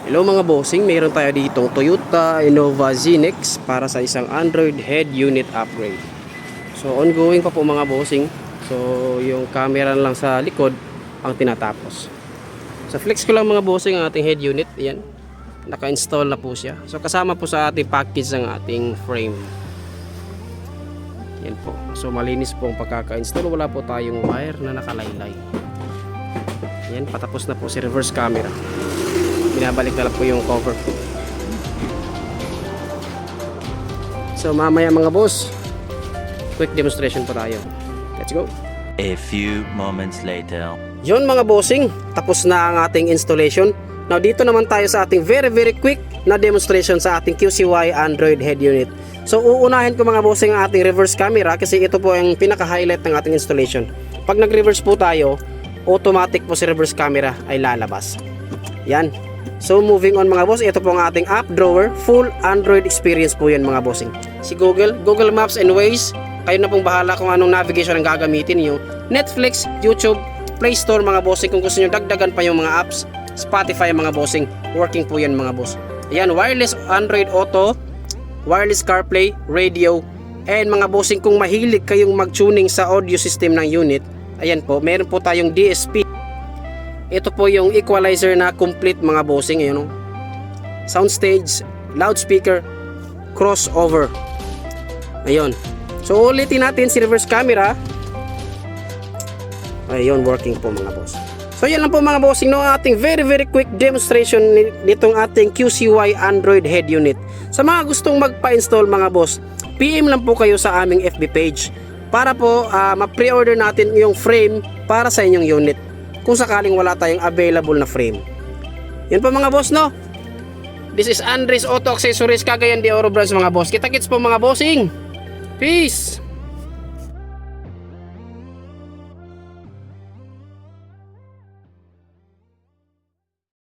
Hello mga bossing, mayroon tayo ditong Toyota Innova Z-Nex para sa isang Android head unit upgrade. So ongoing pa po mga bossing. So yung camera lang sa likod ang tinatapos. So flex ko lang mga bossing ang ating head unit. Ayan, naka-install na po siya. So kasama po sa ating package ang ating frame. Yan po. So malinis po ang pagkaka-install. Wala po tayong wire na nakalaylay. Yan, patapos na po si reverse camera. Binabalik na lang po yung cover po. So mamaya mga boss, quick demonstration po tayo. Let's go. A few moments later. Yon mga bossing, tapos na ang ating installation. Now dito naman tayo sa ating very quick na demonstration sa ating QCY Android head unit. So uunahin ko mga bossing ang ating reverse camera kasi ito po ang pinaka-highlight ng ating installation. Pag nag-reverse po tayo, automatic po si reverse camera ay lalabas. Yan. So moving on mga boss, ito po ang ating app drawer, full Android experience po yan mga bossing. Si Google Maps and Waze, kayo na pong bahala kung anong navigation ang gagamitin niyo. Netflix, YouTube, Play Store mga bossing, kung gusto niyo dagdagan pa yung mga apps, Spotify mga bossing, working po yan mga boss. Ayan, wireless Android Auto, wireless CarPlay, radio, and mga bossing kung mahilig kayong mag-tuning sa audio system ng unit, ayan po, meron po tayong DSP. Ito po yung equalizer na complete mga bossing, yun, soundstage, loudspeaker, crossover. Ayun. So ulitin natin si reverse camera. Ayun, working po mga boss. So yan lang po mga bossing, no, ating very quick demonstration nitong ating QCY Android head unit. Sa mga gustong magpa-install mga boss, PM lang po kayo sa aming FB page para po ma-pre-order natin yung frame para sa inyong unit kung sakaling wala tayong available na frame. Yun po mga boss, no. This is Andres Auto Accessories, Cagayan de Oro Branch mga boss. Kita-kits po mga bossing. Peace.